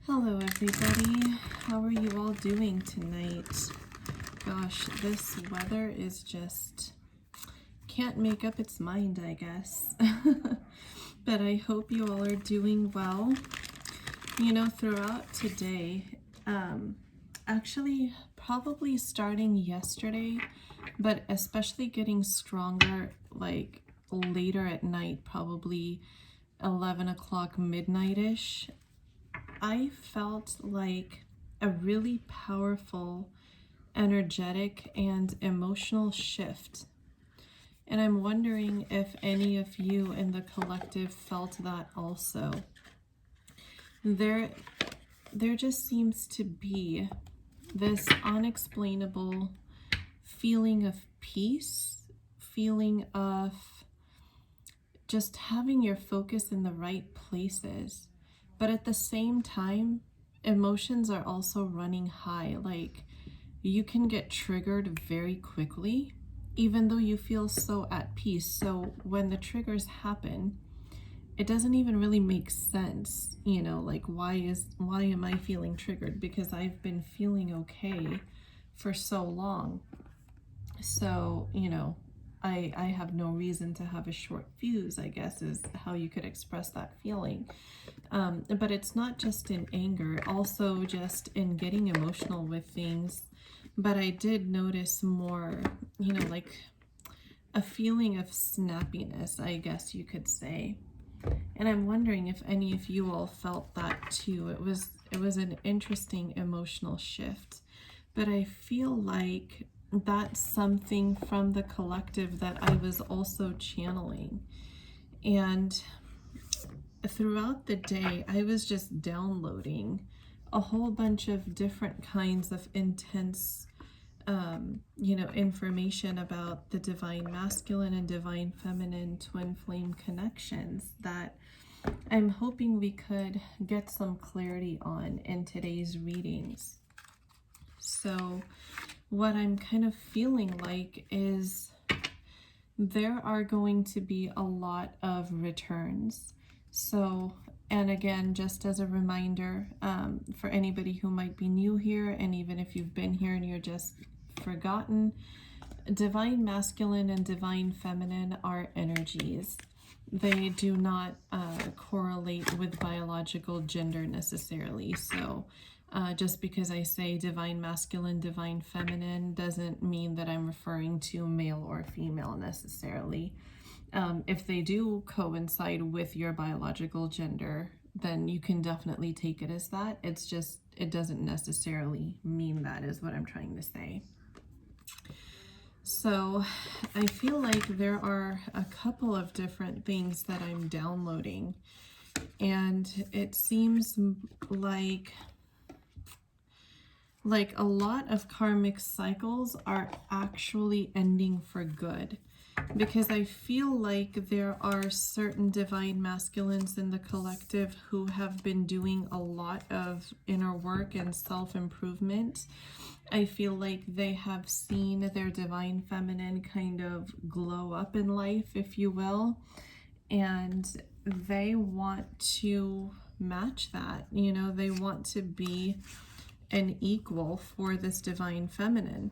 Hello everybody, how are you all doing tonight? Gosh, this weather is just can't make up its mind, I guess. But I hope you all are doing well. You know, throughout today, actually probably starting yesterday, but especially getting stronger like later at night, probably 11 o'clock midnight-ish, I felt like a really powerful, energetic, and emotional shift. And I'm wondering if any of you in the collective felt that also. There just seems to be this unexplainable feeling of peace, feeling of just having your focus in the right places. But at the same time, emotions are also running high. Like, you can get triggered very quickly, even though you feel so at peace. So when the triggers happen, it doesn't even really make sense, you know, like why am I feeling triggered? Because I've been feeling okay for so long. So, you know, I have no reason to have a short fuse, I guess, is how you could express that feeling. But it's not just in anger, also just in getting emotional with things. But I did notice more, you know, like a feeling of snappiness, I guess you could say. And I'm wondering if any of you all felt that too. It was an interesting emotional shift. But I feel like that's something from the collective that I was also channeling. And throughout the day, I was just downloading a whole bunch of different kinds of intense, you know, information about the divine masculine and divine feminine twin flame connections that I'm hoping we could get some clarity on in today's readings. So what I'm kind of feeling like is there are going to be a lot of returns. So, and again, just as a reminder, for anybody who might be new here, and even if you've been here and you're just forgotten, divine masculine and divine feminine are energies. They do not correlate with biological gender necessarily. So just because I say divine masculine, divine feminine doesn't mean that I'm referring to male or female necessarily. If they do coincide with your biological gender, then you can definitely take it as that. It's just, it doesn't necessarily mean that, is what I'm trying to say. So I feel like there are a couple of different things that I'm downloading, and it seems like a lot of karmic cycles are actually ending for good, because I feel like there are certain divine masculines in the collective who have been doing a lot of inner work and self-improvement. I feel like they have seen their divine feminine kind of glow up in life, if you will, and they want to match that. You know, they want to be an equal for this divine feminine.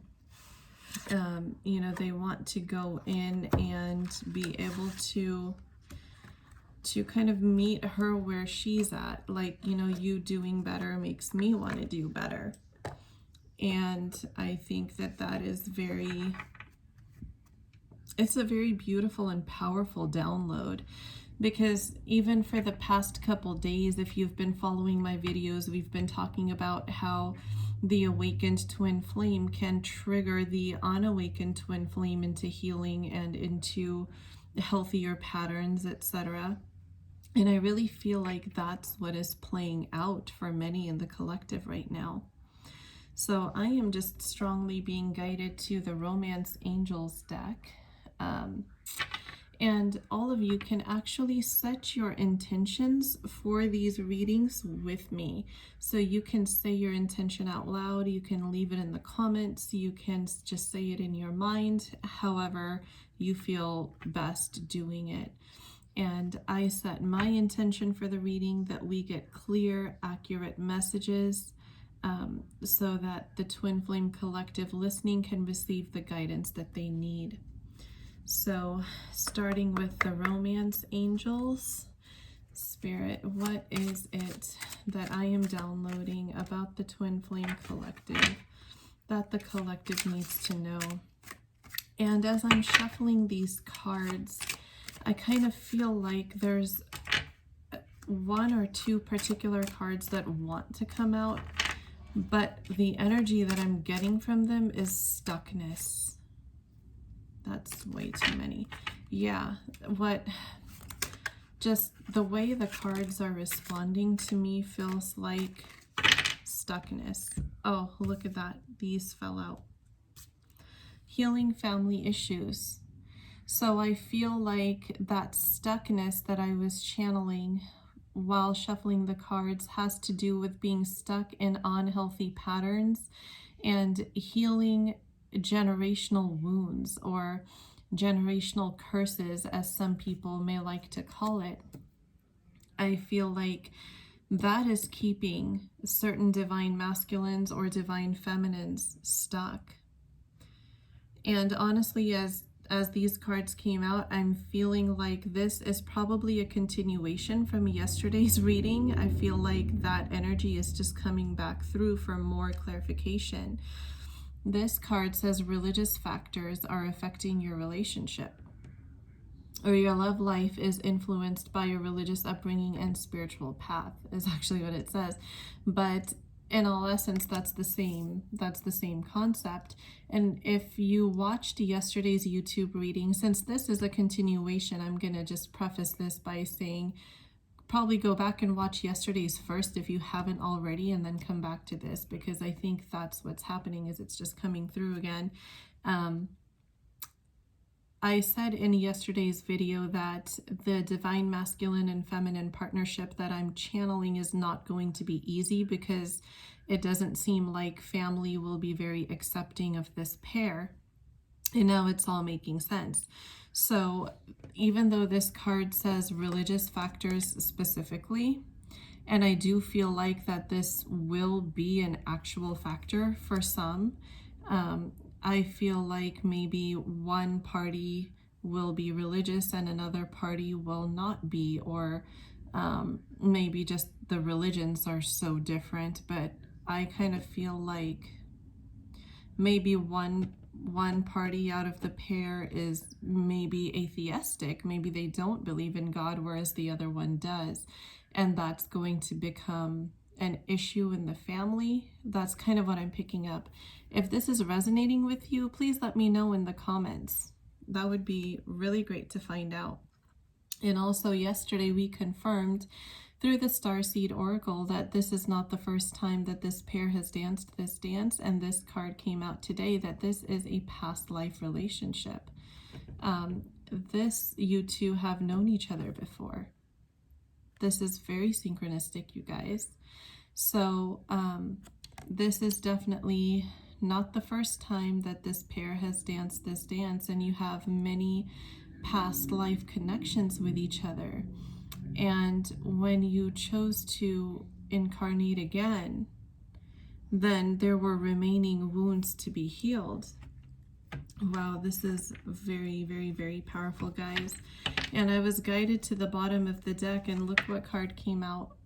You know, they want to go in and be able to kind of meet her where she's at. Like, you know, you doing better makes me want to do better. And I think that that is it's a very beautiful and powerful download, because even for the past couple days, if you've been following my videos, we've been talking about how the awakened twin flame can trigger the unawakened twin flame into healing and into healthier patterns, etc. And I really feel like that's what is playing out for many in the collective right now. So I am just strongly being guided to the Romance Angels deck. And all of you can actually set your intentions for these readings with me. So you can say your intention out loud, you can leave it in the comments, you can just say it in your mind, however you feel best doing it. And I set my intention for the reading that we get clear, accurate messages, so that the Twin Flame Collective listening can receive the guidance that they need. So, starting with the romance angels, Spirit, what is it that I am downloading about the Twin Flame Collective that the collective needs to know? And as I'm shuffling these cards, I kind of feel like there's one or two particular cards that want to come out, but the energy that I'm getting from them is stuckness. That's way too many. Yeah, just the way the cards are responding to me feels like stuckness. Oh, look at that. These fell out. Healing family issues. So I feel like that stuckness that I was channeling while shuffling the cards has to do with being stuck in unhealthy patterns and healing generational wounds, or generational curses, as some people may like to call it. I feel like that is keeping certain divine masculines or divine feminines stuck. And honestly, as these cards came out, I'm feeling like this is probably a continuation from yesterday's reading. I feel like that energy is just coming back through for more clarification. This card says religious factors are affecting your relationship, or your love life is influenced by your religious upbringing and spiritual path, is actually what it says. But in all essence, that's the same concept. And if you watched yesterday's YouTube reading, since this is a continuation, I'm going to just preface this by saying probably go back and watch yesterday's first if you haven't already, and then come back to this, because I think that's what's happening, is it's just coming through again. I said in yesterday's video that the divine masculine and feminine partnership that I'm channeling is not going to be easy, because it doesn't seem like family will be very accepting of this pair. And now it's all making sense. So even though this card says religious factors specifically, and I do feel like that this will be an actual factor for some, I feel like maybe one party will be religious and another party will not be, or maybe just the religions are so different. But I kind of feel like maybe one party out of the pair is maybe atheistic. Maybe they don't believe in God, whereas the other one does. And that's going to become an issue in the family. That's kind of what I'm picking up. If this is resonating with you, please let me know in the comments. That would be really great to find out. And also yesterday we confirmed through the Starseed Oracle that this is not the first time that this pair has danced this dance, and this card came out today that this is a past life relationship. You two have known each other before. This is very synchronistic, you guys. So this is definitely not the first time that this pair has danced this dance, and you have many past life connections with each other. And when you chose to incarnate again, then there were remaining wounds to be healed. Wow, this is very, very, very powerful, guys. And I was guided to the bottom of the deck, and look what card came out.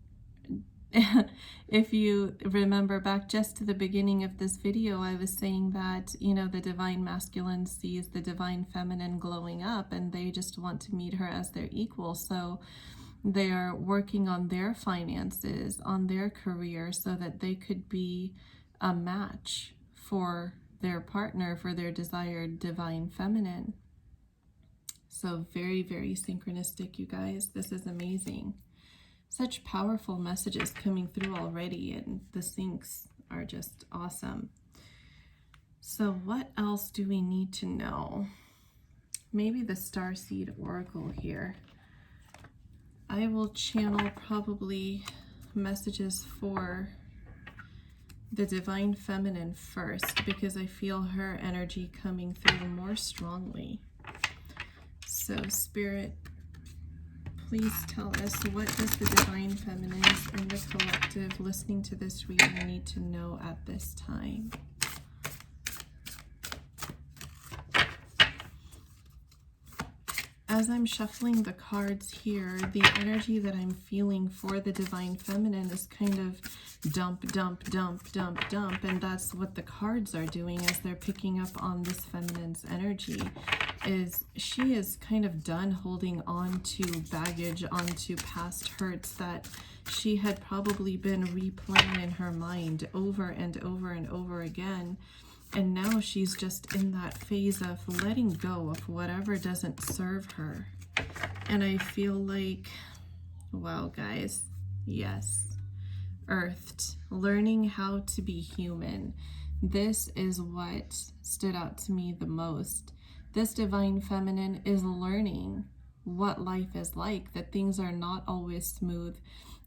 If you remember back just to the beginning of this video, I was saying that, you know, the divine masculine sees the divine feminine glowing up, and they just want to meet her as their equal. So they are working on their finances, on their career, so that they could be a match for their partner, for their desired divine feminine. So very, very synchronistic, you guys. This is amazing. Such powerful messages coming through already, and the syncs are just awesome. So what else do we need to know? Maybe the Starseed Oracle here. I will channel probably messages for the divine feminine first, because I feel her energy coming through more strongly. So Spirit, please tell us, what does the Divine Feminines and the collective listening to this reading need to know at this time? As I'm shuffling the cards here, the energy that I'm feeling for the Divine Feminine is kind of dump, dump, dump, dump, dump. And that's what the cards are doing as they're picking up on this feminine's energy. Is she is kind of done holding on to baggage, onto past hurts that she had probably been replaying in her mind over and over and over again. And now she's just in that phase of letting go of whatever doesn't serve her. And I feel like, wow, guys, yes, earthed, learning how to be human. This is what stood out to me the most. This Divine Feminine is learning what life is like, that things are not always smooth,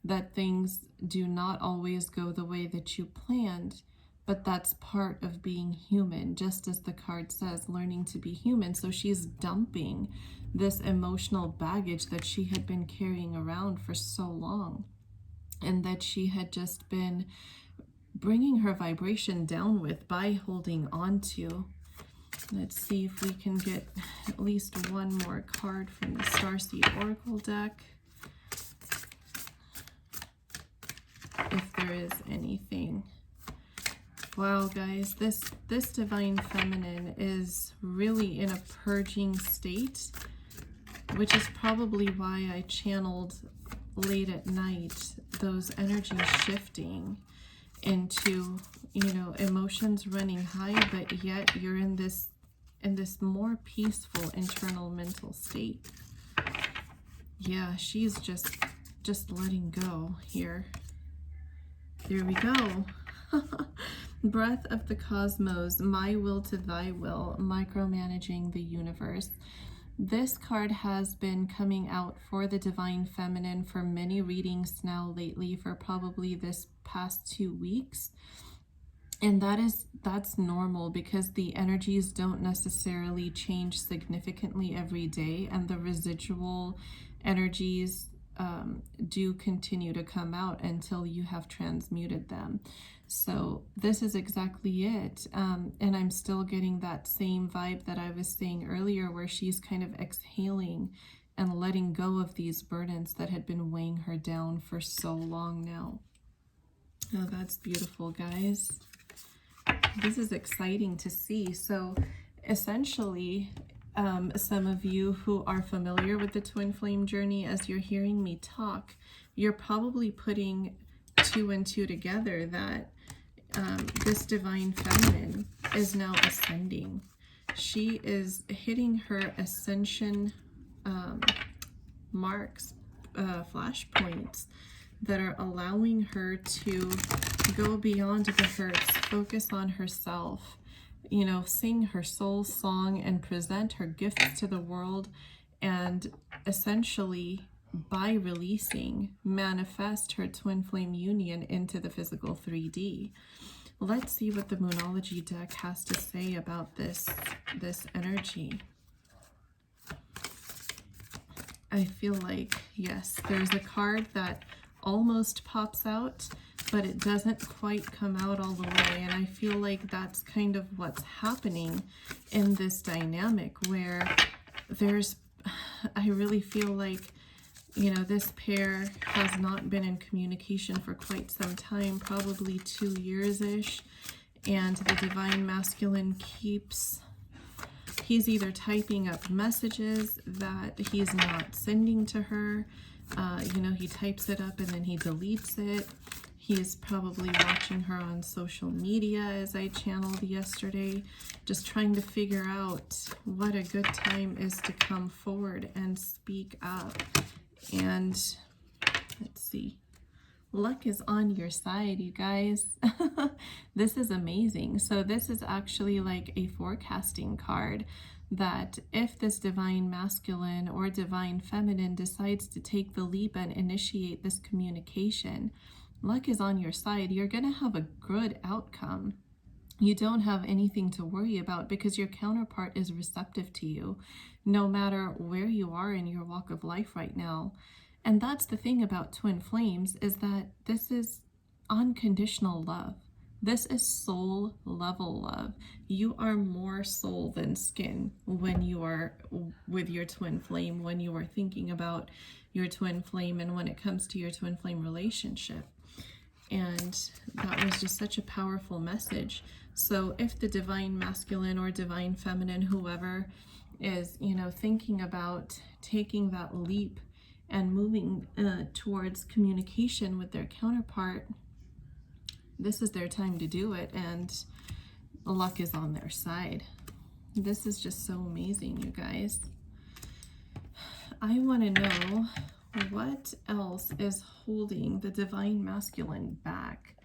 that things do not always go the way that you planned. But that's part of being human, just as the card says, learning to be human. So she's dumping this emotional baggage that she had been carrying around for so long, and that she had just been bringing her vibration down with by holding on to. Let's see if we can get at least one more card from the Starseed Oracle deck, if there is anything. Wow, guys, this Divine Feminine is really in a purging state, which is probably why I channeled late at night those energies shifting into, you know, emotions running high, but yet you're in this more peaceful internal mental state. Yeah, she's just letting go here. There we go. Breath of the Cosmos, my will to thy will, micromanaging the universe. This card has been coming out for the Divine Feminine for many readings now lately, for probably this past 2 weeks. And that's normal, because the energies don't necessarily change significantly every day, and the residual energies do continue to come out until you have transmuted them. So this is exactly it. And I'm still getting that same vibe that I was saying earlier, where she's kind of exhaling and letting go of these burdens that had been weighing her down for so long now. Oh, that's beautiful, guys. This is exciting to see. So essentially, some of you who are familiar with the twin flame journey, as you're hearing me talk, you're probably putting 2 and 2 together, that this Divine Feminine is now ascending. She is hitting her ascension marks, flashpoints, that are allowing her to go beyond the hurts, focus on herself, you know, sing her soul song and present her gifts to the world, and essentially, by releasing, manifest her twin flame union into the physical 3D. Let's see what the Moonology deck has to say about this energy. I feel like, yes, there's a card that almost pops out, but it doesn't quite come out all the way. And I feel like that's kind of what's happening in this dynamic, where I really feel like, you know, this pair has not been in communication for quite some time, probably 2 years-ish, and the Divine Masculine he's either typing up messages that he's not sending to her, you know, he types it up and then he deletes it. He's probably watching her on social media, as I channeled yesterday, just trying to figure out what a good time is to come forward and speak up. And let's see, luck is on your side, you guys. This is amazing. So this is actually like a forecasting card, that if this Divine Masculine or Divine Feminine decides to take the leap and initiate this communication, luck is on your side. You're going to have a good outcome. You don't have anything to worry about because your counterpart is receptive to you, no matter where you are in your walk of life right now. And that's the thing about twin flames, is that this is unconditional love. This is soul level love. You are more soul than skin when you are with your twin flame, when you are thinking about your twin flame, and when it comes to your twin flame relationship. And that was just such a powerful message. So if the divine masculine or divine feminine, whoever is, thinking about taking that leap and moving towards communication with their counterpart, this is their time to do it, and luck is on their side. This is just so amazing, you guys. I want to know what else is holding the divine masculine back,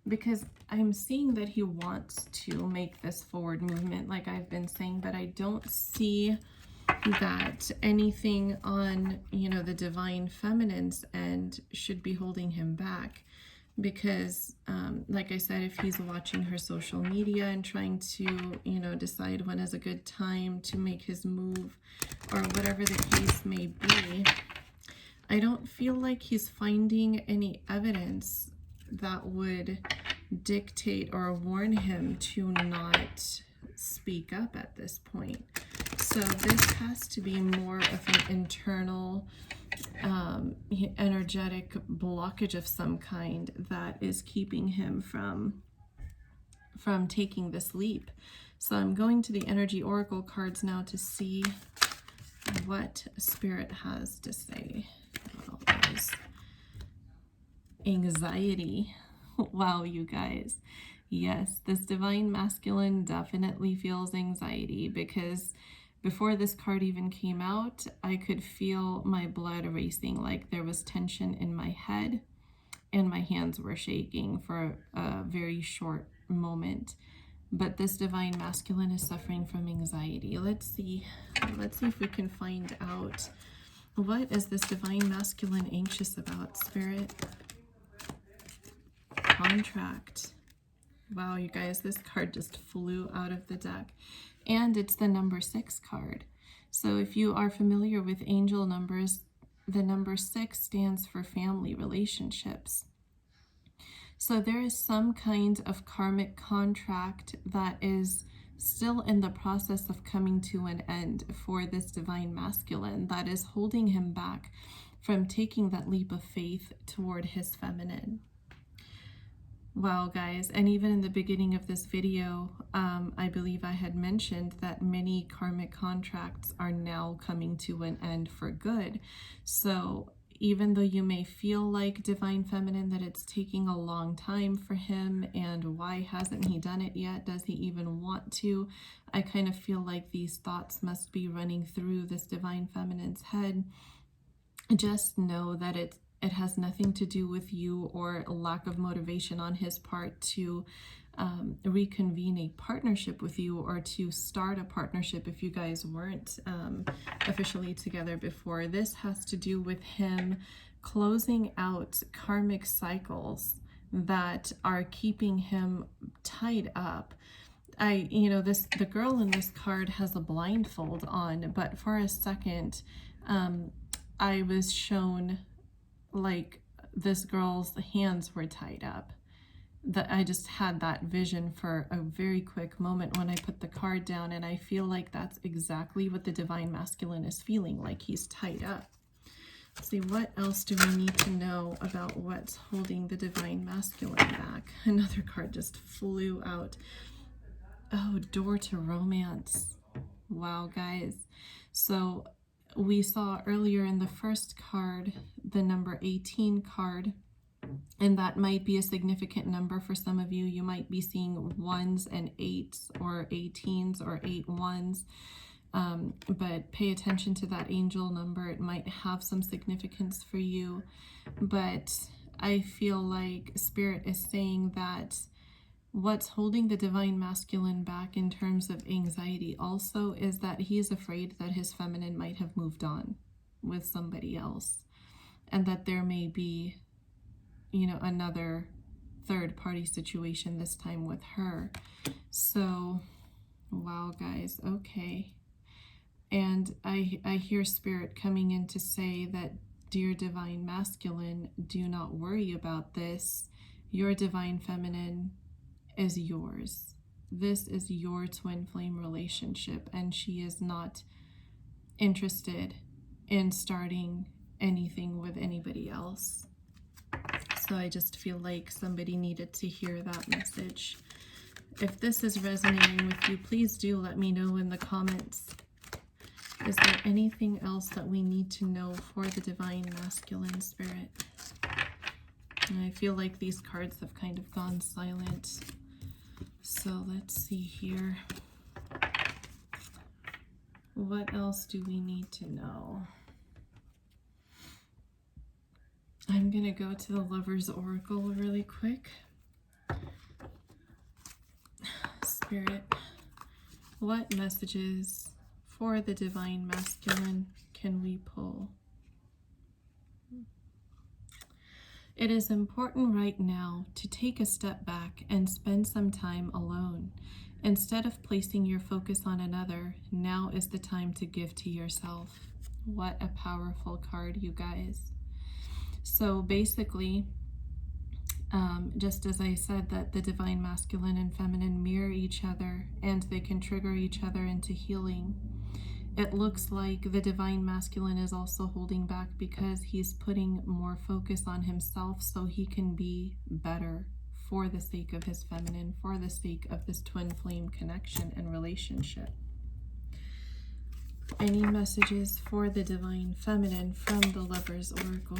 because I'm seeing that he wants to make this forward movement, like I've been saying, but I don't see that anything on, the divine feminine's end should be holding him back. Because like I said, if he's watching her social media and trying to, decide when is a good time to make his move, or whatever the case may be, I don't feel like he's finding any evidence that would dictate or warn him to not speak up at this point. So this has to be more of an internal energetic blockage of some kind that is keeping him from taking this leap. So I'm going to the energy oracle cards now to see what Spirit has to say about this. Anxiety. Wow, you guys. Yes, this divine masculine definitely feels anxiety, because before this card even came out, I could feel my blood racing, like there was tension in my head and my hands were shaking for a very short moment. But this divine masculine is suffering from anxiety. Let's see if we can find out, what is this divine masculine anxious about, Spirit? Contract. Wow, you guys, this card just flew out of the deck. And it's the number 6 card. So if you are familiar with angel numbers, the number 6 stands for family relationships. So there is some kind of karmic contract that is still in the process of coming to an end for this divine masculine, that is holding him back from taking that leap of faith toward his feminine. Wow, guys, and even in the beginning of this video, I believe I had mentioned that many karmic contracts are now coming to an end for good. So even though you may feel like divine feminine that it's taking a long time for him, and why hasn't he done it yet? Does he even want to? I kind of feel like these thoughts must be running through this divine feminine's head. Just know that it has nothing to do with you or a lack of motivation on his part to reconvene a partnership with you, or to start a partnership if you guys weren't officially together before. This has to do with him closing out karmic cycles that are keeping him tied up. The girl in this card has a blindfold on, but for a second, I was shown like this girl's hands were tied up. That I just had that vision for a very quick moment when I put the card down, and I feel like that's exactly what the divine masculine is feeling, like he's tied up. Let's see, what else do we need to know about what's holding the divine masculine back? Another card just flew out. Oh, door to romance. Wow, guys. So we saw earlier in the first card the number 18 card, and that might be a significant number for some of you. You might be seeing 1s and 8s, or 18s, or 8 1s, but pay attention to that angel number. It might have some significance for you. But I feel like Spirit is saying that what's holding the divine masculine back in terms of anxiety also is that he is afraid that his feminine might have moved on with somebody else, and that there may be, another third party situation, this time with her. So, wow, guys, okay. And I hear Spirit coming in to say that, dear Divine Masculine, do not worry about this. Your Divine Feminine is yours. This is your twin flame relationship, and she is not interested in starting anything with anybody else. So I just feel like somebody needed to hear that message. If this is resonating with you, please do let me know in the comments. Is there anything else that we need to know for the Divine Masculine Spirit? And I feel like these cards have kind of gone silent. So let's see here. What else do we need to know? I'm going to go to the Lover's Oracle really quick. Spirit, what messages for the Divine Masculine can we pull? It is important right now to take a step back and spend some time alone. Instead of placing your focus on another, now is the time to give to yourself. What a powerful card, you guys. So basically, just as I said that the Divine Masculine and Feminine mirror each other and they can trigger each other into healing, it looks like the Divine Masculine is also holding back because he's putting more focus on himself so he can be better for the sake of his feminine, for the sake of this twin flame connection and relationship. Any messages for the Divine Feminine from the Lover's Oracle?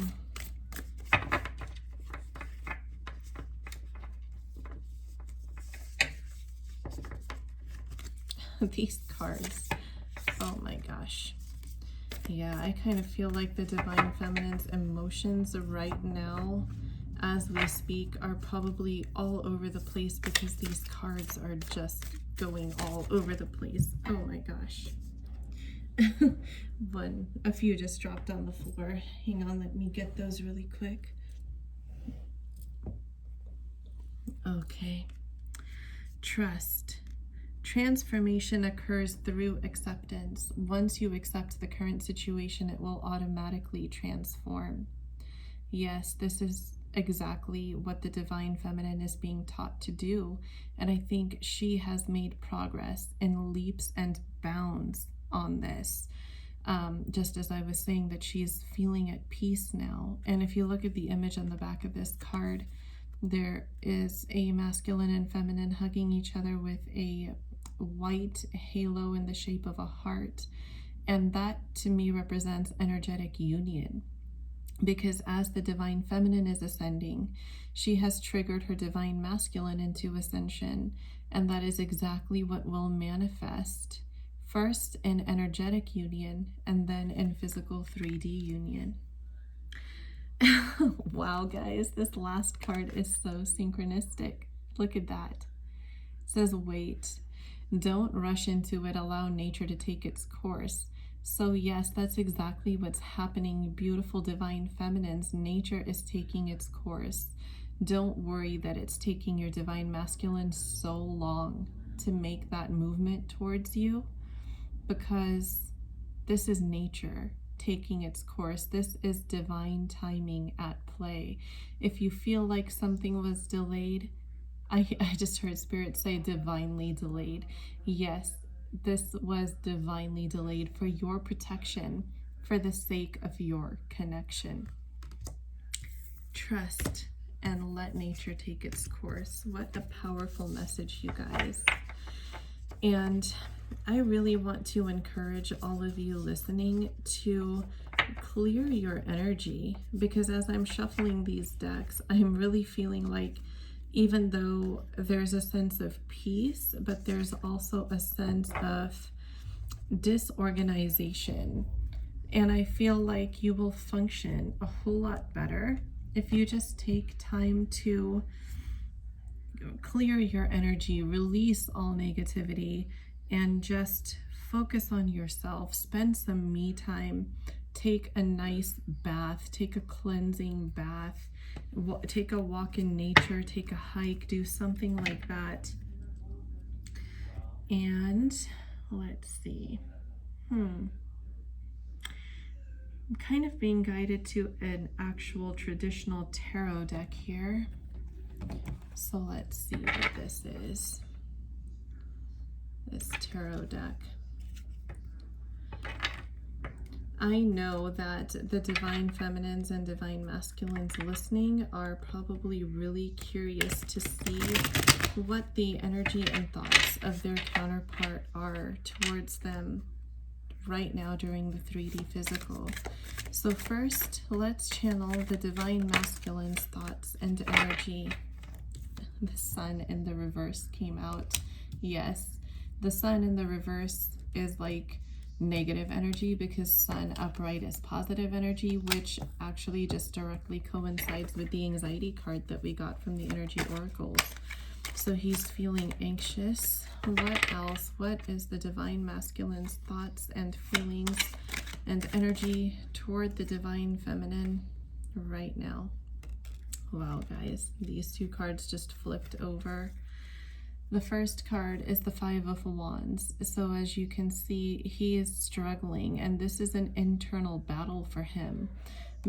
These cards. Oh my gosh. Yeah, I kind of feel like the Divine Feminine's emotions right now, as we speak, are probably all over the place because these cards are just going all over the place. Oh my gosh. A few just dropped on the floor. Hang on, let me get those really quick. Okay. Trust. Transformation occurs through acceptance. Once you accept the current situation, it will automatically transform. Yes, this is exactly what the Divine Feminine is being taught to do. And I think she has made progress in leaps and bounds on this. Just as I was saying that she's feeling at peace now. And if you look at the image on the back of this card, there is a masculine and feminine hugging each other with a white halo in the shape of a heart. And that to me represents energetic union. Because as the Divine Feminine is ascending, she has triggered her Divine Masculine into ascension. And that is exactly what will manifest first in energetic union and then in physical 3D union. Wow, guys, this last card is so synchronistic. Look at that. It says, wait. Don't rush into it. Allow nature to take its course. So yes, that's exactly what's happening. Beautiful Divine Feminines. Nature is taking its course. Don't worry that it's taking your Divine Masculine so long to make that movement towards you, because this is nature taking its course. This is divine timing at play. If you feel like something was delayed, I just heard Spirit say divinely delayed. Yes, this was divinely delayed for your protection, for the sake of your connection. Trust and let nature take its course. What a powerful message, you guys. And I really want to encourage all of you listening to clear your energy, because as I'm shuffling these decks, I'm really feeling like even though there's a sense of peace, but there's also a sense of disorganization. And I feel like you will function a whole lot better if you just take time to clear your energy, release all negativity, and just focus on yourself. Spend some me time. Take a nice bath, take a cleansing bath, take a walk in nature, take a hike, do something like that. And let's see. I'm kind of being guided to an actual traditional tarot deck here. So let's see what this is. This tarot deck. I know that the divine feminines and divine masculines listening are probably really curious to see what the energy and thoughts of their counterpart are towards them right now during the 3D physical. So first, let's channel the divine masculine's thoughts and energy. The sun in the reverse came out. Yes, the sun in the reverse is like negative energy because sun upright is positive energy, which actually just directly coincides with the anxiety card that we got from the energy oracles. So he's feeling anxious. What else? What is the divine masculine's thoughts and feelings and energy toward the divine feminine right now? Wow, guys, these two cards just flipped over. The first card is the Five of Wands. So as you can see, he is struggling, and this is an internal battle for him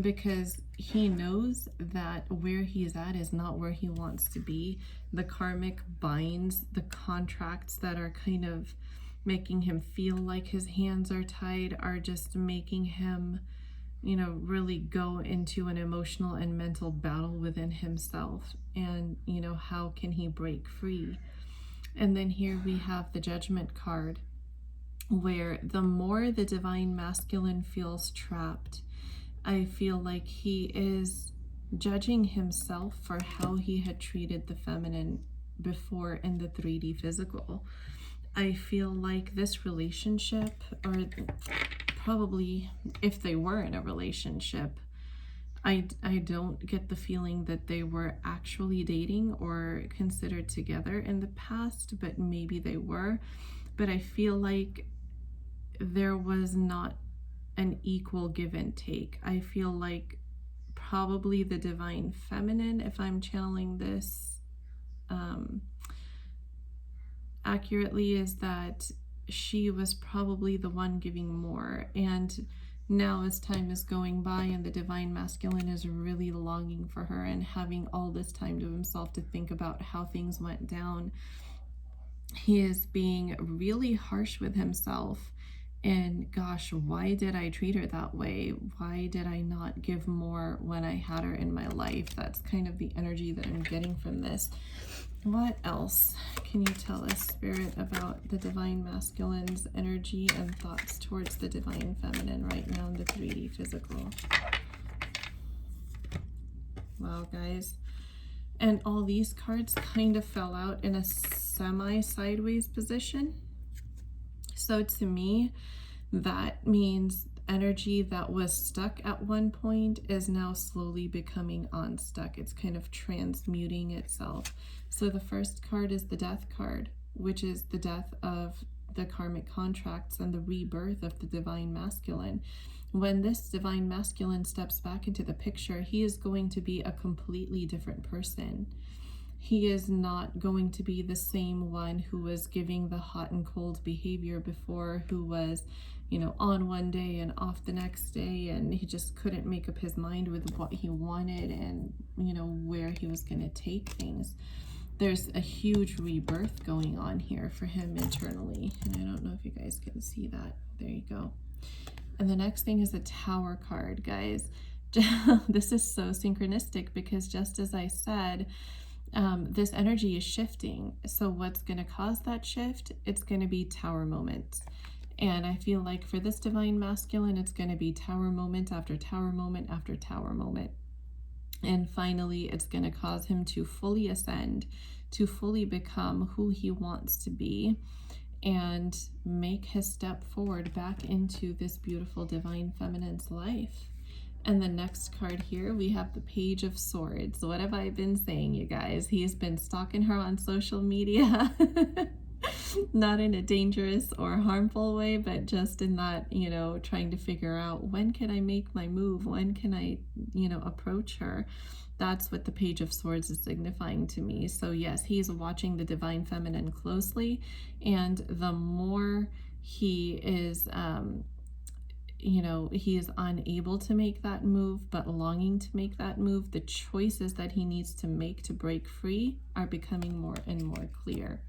because he knows that where he's at is not where he wants to be. The karmic binds, the contracts that are kind of making him feel like his hands are tied are just making him, you know, really go into an emotional and mental battle within himself. And, you know, how can he break free? And then here we have the Judgment card, where the more the divine masculine feels trapped, I feel like he is judging himself for how he had treated the feminine before in the 3D physical. I feel like this relationship, or probably if they were in a relationship, I don't get the feeling that they were actually dating or considered together in the past, but maybe they were. But I feel like there was not an equal give and take. I feel like probably the divine feminine, if I'm channeling this accurately, is that she was probably the one giving more. And now as time is going by and the divine masculine is really longing for her and having all this time to himself to think about how things went down, he is being really harsh with himself. And gosh, why did I treat her that way? Why did I not give more when I had her in my life? That's kind of the energy that I'm getting from this. What else can you tell us, Spirit, about the divine masculine's energy and thoughts towards the divine feminine right now in the 3D physical? Wow, guys. And all these cards kind of fell out in a semi-sideways position. So to me, that means energy that was stuck at one point is now slowly becoming unstuck. It's kind of transmuting itself. So the first card is the Death card, which is the death of the karmic contracts and the rebirth of the divine masculine. When this divine masculine steps back into the picture, he is going to be a completely different person. He is not going to be the same one who was giving the hot and cold behavior before, who was, you know, on one day and off the next day, and he just couldn't make up his mind with what he wanted and, you know, where he was going to take things. There's a huge rebirth going on here for him internally, and I don't know if you guys can see that. There you go. And the next thing is the Tower card, guys. This is so synchronistic because just as I said, this energy is shifting. So what's going to cause that shift? It's going to be Tower moments. And I feel like for this divine masculine, it's going to be Tower moment after Tower moment after Tower moment. And finally, it's going to cause him to fully ascend, to fully become who he wants to be, and make his step forward back into this beautiful divine feminine's life. And the next card here, we have the Page of Swords. What have I been saying, you guys? He's been stalking her on social media. Not in a dangerous or harmful way, but just in that, you know, trying to figure out when can I make my move? When can I, you know, approach her? That's what the Page of Swords is signifying to me. So yes, he's watching the Divine Feminine closely, and the more he is, you know, he is unable to make that move, but longing to make that move, the choices that he needs to make to break free are becoming more and more clear.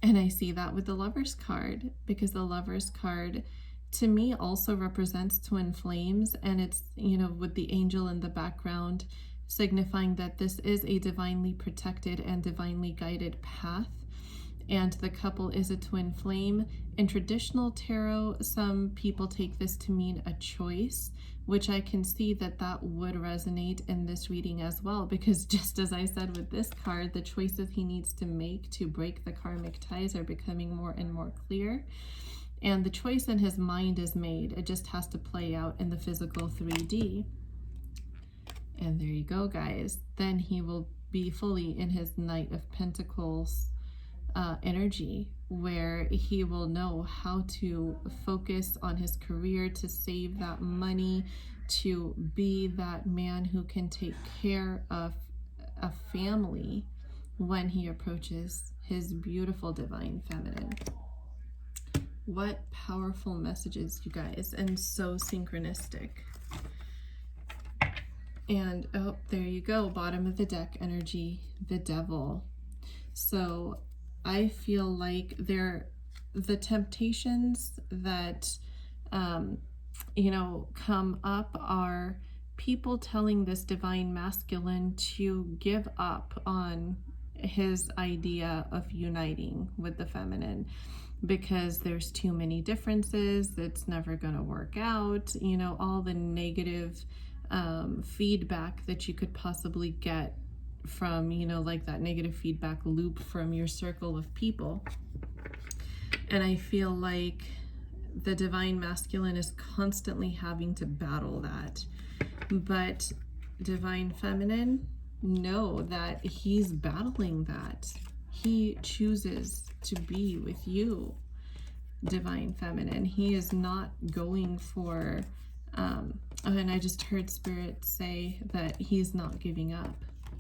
And I see that with the Lover's card, because the Lover's card to me also represents twin flames, and it's, you know, with the angel in the background signifying that this is a divinely protected and divinely guided path, and the couple is a twin flame. In traditional tarot, some people take this to mean a choice, which I can see that that would resonate in this reading as well, because just as I said with this card, the choices he needs to make to break the karmic ties are becoming more and more clear. And the choice in his mind is made. It just has to play out in the physical 3D. And there you go, guys. Then he will be fully in his Knight of Pentacles energy, where he will know how to focus on his career, to save that money, to be that man who can take care of a family when he approaches his beautiful Divine Feminine. What powerful messages, you guys, and so synchronistic. And oh, there you go, bottom of the deck energy, the Devil. So I feel like the temptations that you know, come up are people telling this divine masculine to give up on his idea of uniting with the feminine, because there's too many differences, it's never going to work out, you know, all the negative feedback that you could possibly get from, you know, like that negative feedback loop from your circle of people. And I feel like the divine masculine is constantly having to battle that. But divine feminine, know that he's battling that. He chooses to be with you, divine feminine. He is not going for, and I just heard Spirit say that he's not giving up.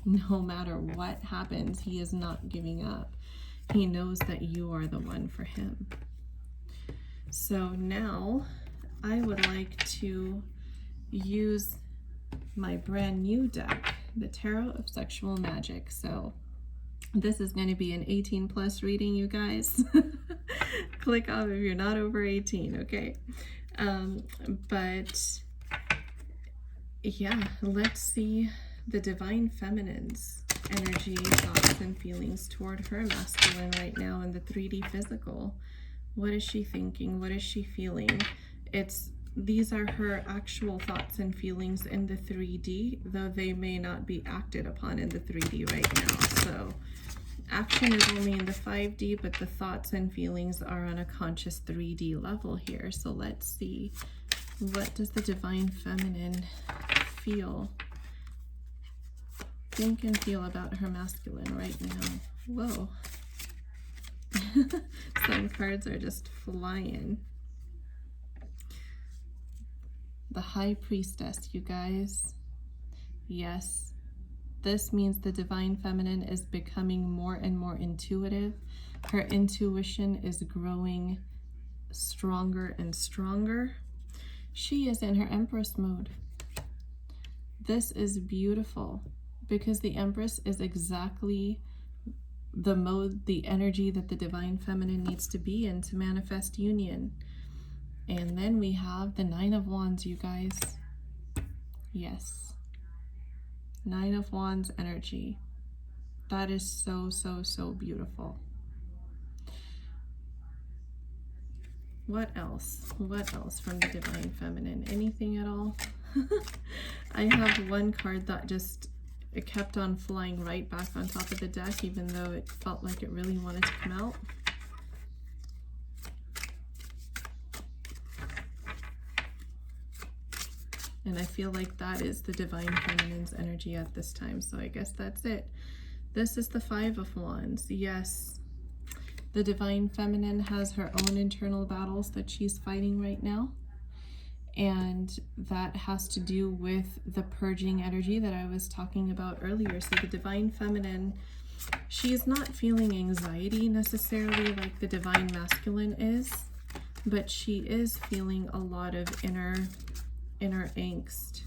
No matter what happens, he is not giving up. He knows that you are the one for him. So now I would like to use my brand new deck, the Tarot of Sexual Magic. So this is going to be an 18 plus reading, you guys. Click off if you're not over 18, okay? But yeah, let's see the Divine Feminine's energy, thoughts, and feelings toward her masculine right now in the 3D physical. What is she thinking? What is she feeling? These are her actual thoughts and feelings in the 3D, though they may not be acted upon in the 3D right now. So action is only in the 5D, but the thoughts and feelings are on a conscious 3D level here. So let's see, what does the Divine Feminine feel, think, and feel about her masculine right now? Whoa. Some cards are just flying. The High Priestess, you guys. Yes, this means the Divine Feminine is becoming more and more intuitive. Her intuition is growing stronger and stronger. She is in her Empress mode. This is beautiful, because the Empress is exactly the mode, the energy that the Divine Feminine needs to be in to manifest union. And then we have the Nine of Wands, you guys. Yes. Nine of Wands energy. That is so, so, so beautiful. What else? What else from the Divine Feminine? Anything at all? I have one card that just, it kept on flying right back on top of the deck, even though it felt like it really wanted to come out. And I feel like that is the Divine Feminine's energy at this time. So I guess that's it. This is the Five of Wands. Yes, the Divine Feminine has her own internal battles that she's fighting right now. And that has to do with the purging energy that I was talking about earlier. So the divine feminine, she's not feeling anxiety necessarily like the divine masculine is, but she is feeling a lot of inner angst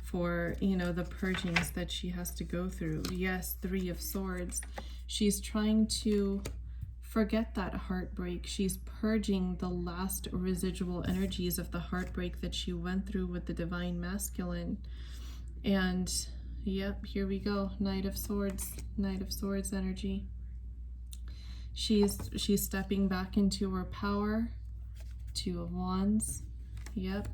for, you know, the purgings that she has to go through. Yes, Three of Swords. She's trying to forget that heartbreak. She's purging the last residual energies of the heartbreak that she went through with the divine masculine. And yep, here we go. Knight of Swords energy. She's stepping back into her power. Two of Wands. Yep.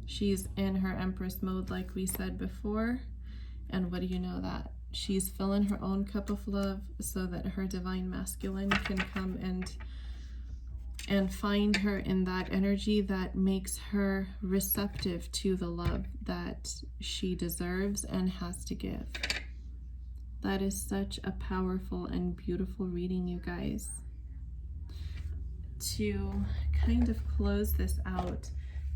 She's in her Empress mode like we said before. And what do you know that? She's filling her own cup of love so that her divine masculine can come and find her in that energy that makes her receptive to the love that she deserves and has to give. That is such a powerful and beautiful reading, you guys. To kind of close this out,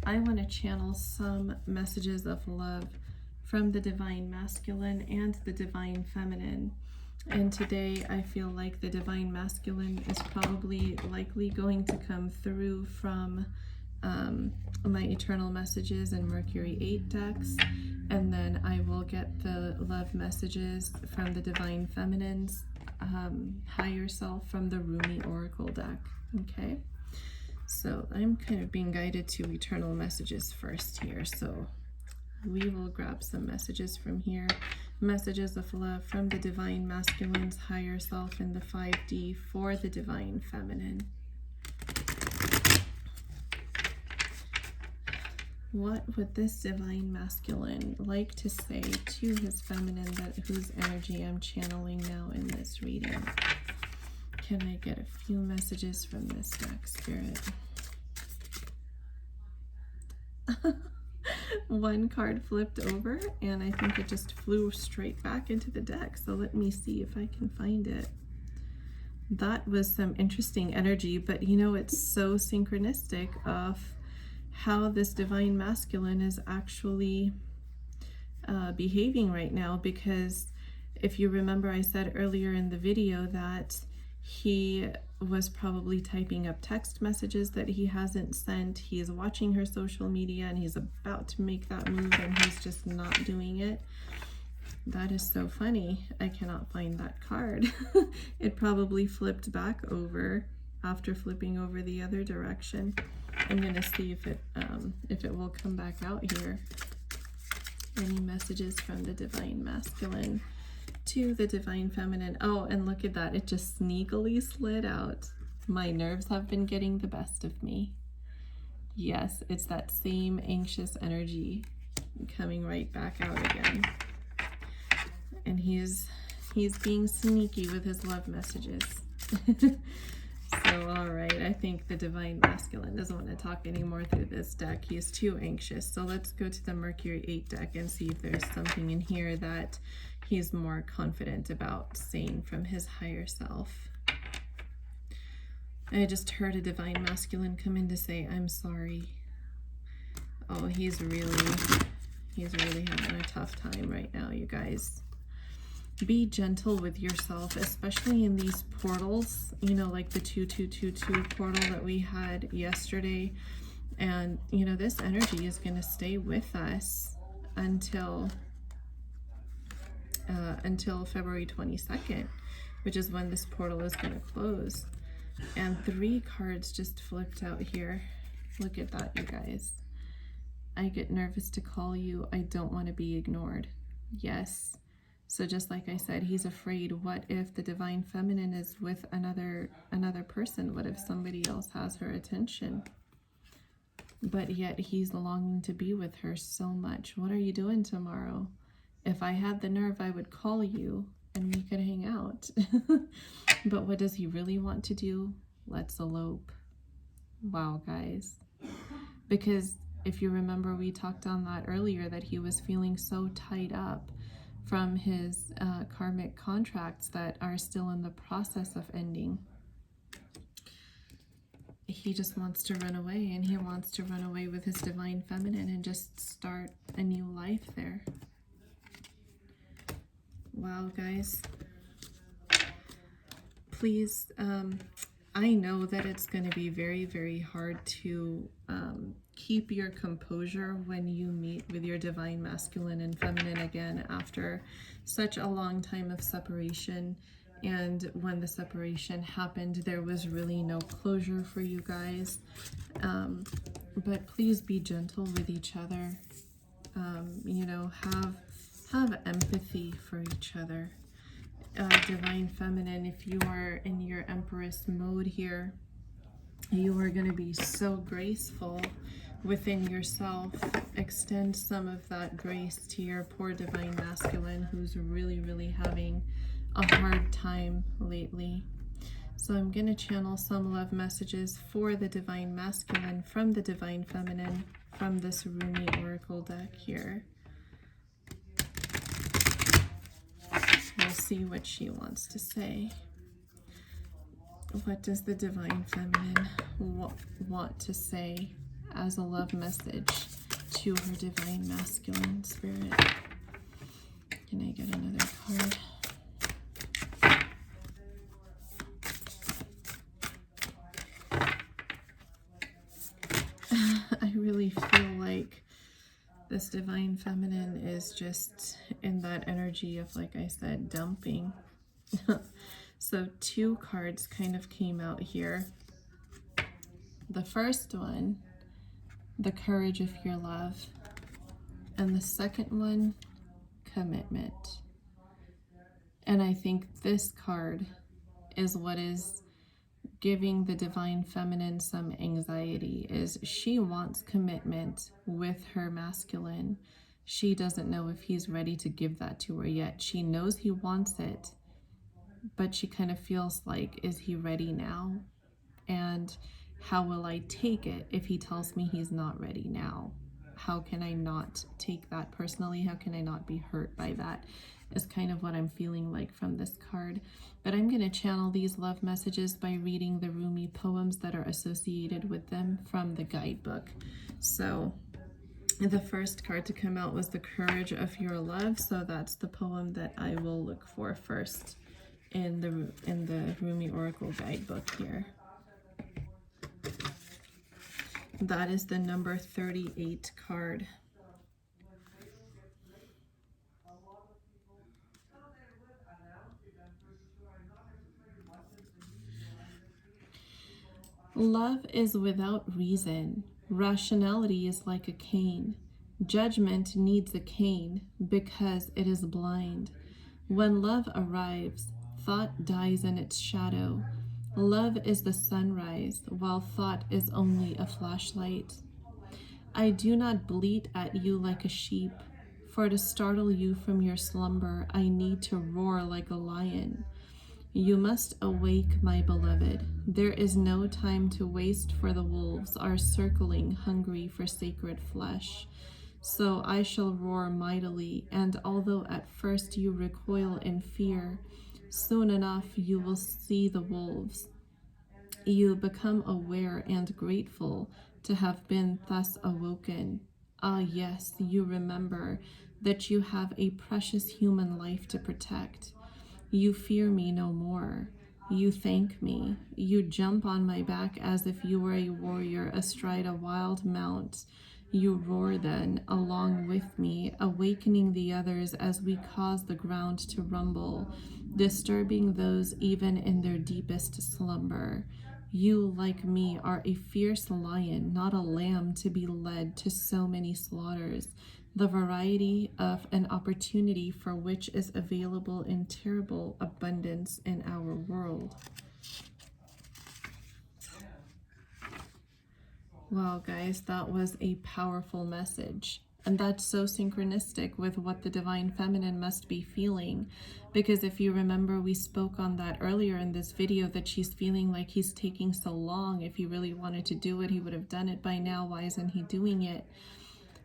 I want to channel some messages of love from the divine masculine and the divine feminine. And today I feel like the divine masculine is probably likely going to come through from my Eternal Messages and Mercury 8 decks. And then I will get the love messages from the divine feminine's higher self from the Rumi Oracle deck. Okay, so I'm kind of being guided to Eternal Messages first here. So we will grab some messages from here. Messages of love from the divine masculine's higher self in the 5D for the divine feminine. What would this divine masculine like to say to his feminine, that whose energy I'm channeling now in this reading? Can I get a few messages from this deck, Spirit? One card flipped over and I think it just flew straight back into the deck. So let me see if I can find it. That was some interesting energy, but you know, it's so synchronistic of how this divine masculine is actually behaving right now, because if you remember, I said earlier in the video that he was probably typing up text messages that he hasn't sent. He is watching her social media and he's about to make that move and he's just not doing it. That is so funny. I cannot find that card. It probably flipped back over after flipping over the other direction. I'm gonna see if it will come back out here. Any messages from the divine masculine to the divine feminine? Oh, and look at that, it just sneakily slid out. My nerves have been getting the best of me. Yes, it's that same anxious energy coming right back out again. And he's being sneaky with his love messages. So, all right, I think the divine masculine doesn't want to talk anymore through this deck. He is too anxious. So let's go to the Mercury 8 deck and see if there's something in here that he's more confident about saying from his higher self. I just heard a divine masculine come in to say, I'm sorry. Oh, he's really having a tough time right now, you guys. Be gentle with yourself, especially in these portals, you know, like the 2222 portal that we had yesterday. And, you know, this energy is going to stay with us until February 22nd, which is when this portal is going to close. And 3 cards just flipped out here. Look at that, you guys. I get nervous to call you. I don't want to be ignored. Yes. So just like I said, he's afraid, what if the divine feminine is with another person? What if somebody else has her attention? But yet he's longing to be with her so much. What are you doing tomorrow? If I had the nerve, I would call you and we could hang out. But what does he really want to do? Let's elope. Wow, guys. Because if you remember, we talked on that earlier, that he was feeling so tied up from his karmic contracts that are still in the process of ending. he just wants to run away, and he wants to run away with his divine feminine and just start a new life there. Wow, guys. Please, I know that it's going to be very, very hard to keep your composure when you meet with your divine masculine and feminine again after such a long time of separation. And when the separation happened, there was really no closure for you guys. But please be gentle with each other. You know, have empathy for each other. Divine feminine, if you are in your empress mode here, you are going to be so graceful within yourself. Extend some of that grace to your poor divine masculine who's really, really having a hard time lately. So I'm going to channel some love messages for the divine masculine from the divine feminine from this Rumi Oracle deck here. We'll see what she wants to say. What does the divine feminine want to say as a love message to her divine masculine spirit? Can I get another card? I really feel like this divine feminine is just in that energy of, like I said, dumping. So 2 cards kind of came out here. The first one, the courage of your love. And the second one, commitment. And I think this card is what is giving the divine feminine some anxiety, is she wants commitment with her masculine. She doesn't know if he's ready to give that to her yet. She knows he wants it, but she kind of feels like, is he ready now? And how will I take it if he tells me he's not ready now? How can I not take that personally? How can I not be hurt by that? Is kind of what I'm feeling like from this card. But I'm going to channel these love messages by reading the Rumi poems that are associated with them from the guidebook. So the first card to come out was the courage of your love. So that's the poem that I will look for first in the Rumi Oracle guidebook here. That is the number 38 card. Love is without reason. Rationality is like a cane. Judgment needs a cane because it is blind. When love arrives, thought dies in its shadow. Love is the sunrise, while thought is only a flashlight. I do not bleat at you like a sheep, for to startle you from your slumber, I need to roar like a lion. You must awake, my beloved. There is no time to waste, for the wolves are circling, hungry for sacred flesh. So I shall roar mightily, and although at first you recoil in fear, soon enough you will see the wolves. You become aware and grateful to have been thus awoken. Ah, yes, you remember that you have a precious human life to protect. You fear me no more. You thank me. You jump on my back as if you were a warrior astride a wild mount. You roar then, along with me, awakening the others as we cause the ground to rumble, disturbing those even in their deepest slumber. You, like me, are a fierce lion, not a lamb to be led to so many slaughters, the variety of an opportunity for which is available in terrible abundance in our world. Wow, guys, that was a powerful message. And that's so synchronistic with what the divine feminine must be feeling. Because if you remember, we spoke on that earlier in this video, that she's feeling like he's taking so long. If he really wanted to do it, he would have done it by now. Why isn't he doing it?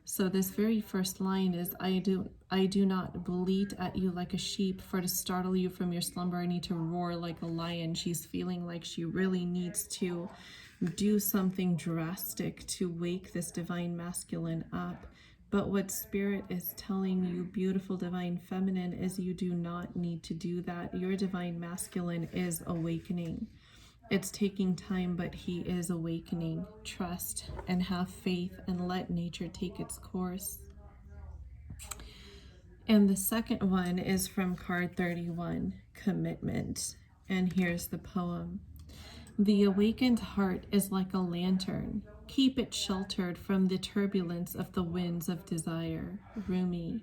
So this very first line is, I do not bleat at you like a sheep, for to startle you from your slumber, I need to roar like a lion. She's feeling like she really needs to do something drastic to wake this divine masculine up. But what Spirit is telling you, beautiful divine feminine, is you do not need to do that. Your divine masculine is awakening. It's taking time, but he is awakening. Trust and have faith and let nature take its course. And the second one is from card 31, Commitment. And here's the poem. The awakened heart is like a lantern. Keep it sheltered from the turbulence of the winds of desire. Rumi.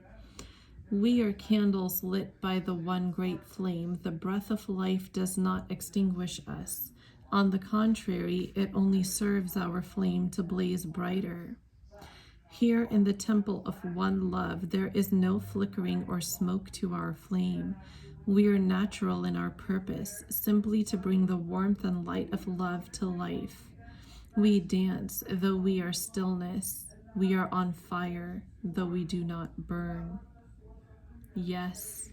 We are candles lit by the one great flame. The breath of life does not extinguish us. On the contrary, it only serves our flame to blaze brighter. Here in the temple of one love, there is no flickering or smoke to our flame. We are natural in our purpose, simply to bring the warmth and light of love to life. We dance, though we are stillness. We are on fire, though we do not burn. Yes.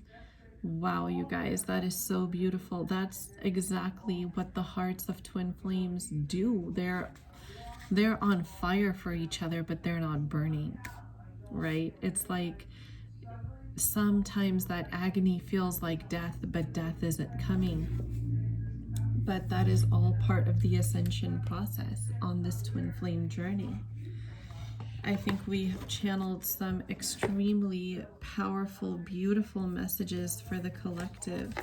Wow, you guys, that is so beautiful. That's exactly what the hearts of twin flames do. They're on fire for each other, but they're not burning, right? It's like sometimes that agony feels like death, but death isn't coming. But that is all part of the ascension process on this twin flame journey. I think we have channeled some extremely powerful, beautiful messages for the collective.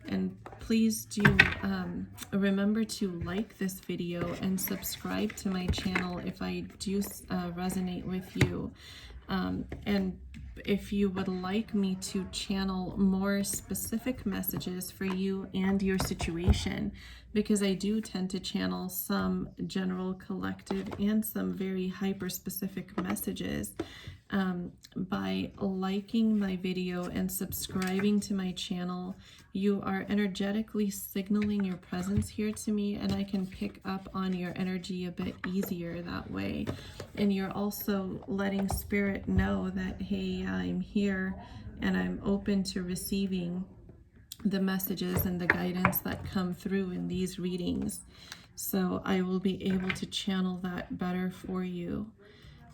And please do remember to like this video and subscribe to my channel if I do resonate with you. And if you would like me to channel more specific messages for you and your situation, because I do tend to channel some general collective and some very hyper specific messages, by liking my video and subscribing to my channel, you are energetically signaling your presence here to me, and I can pick up on your energy a bit easier that way. And you're also letting Spirit know that, hey, I'm here and I'm open to receiving the messages and the guidance that come through in these readings. So I will be able to channel that better for you.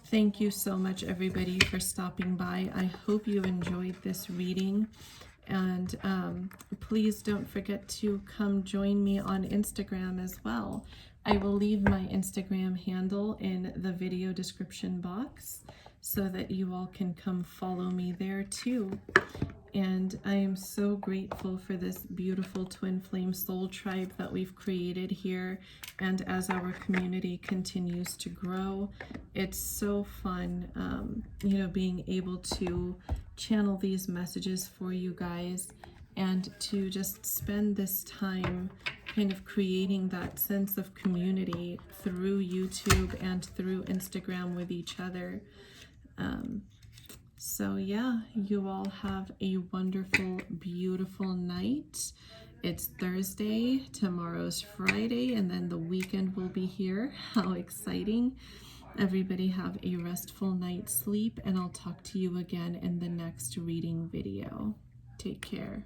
Thank you so much, everybody, for stopping by. I hope you enjoyed this reading. And please don't forget to come join me on Instagram as well. I will leave my Instagram handle in the video description box so that you all can come follow me there too. And I am so grateful for this beautiful twin flame soul tribe that we've created here. And as our community continues to grow, it's so fun, being able to channel these messages for you guys and to just spend this time kind of creating that sense of community through YouTube and through Instagram with each other. So yeah, you all have a wonderful, beautiful night. It's Thursday, tomorrow's Friday, and then the weekend will be here. How exciting. Everybody have a restful night's sleep, and I'll talk to you again in the next reading video. Take care.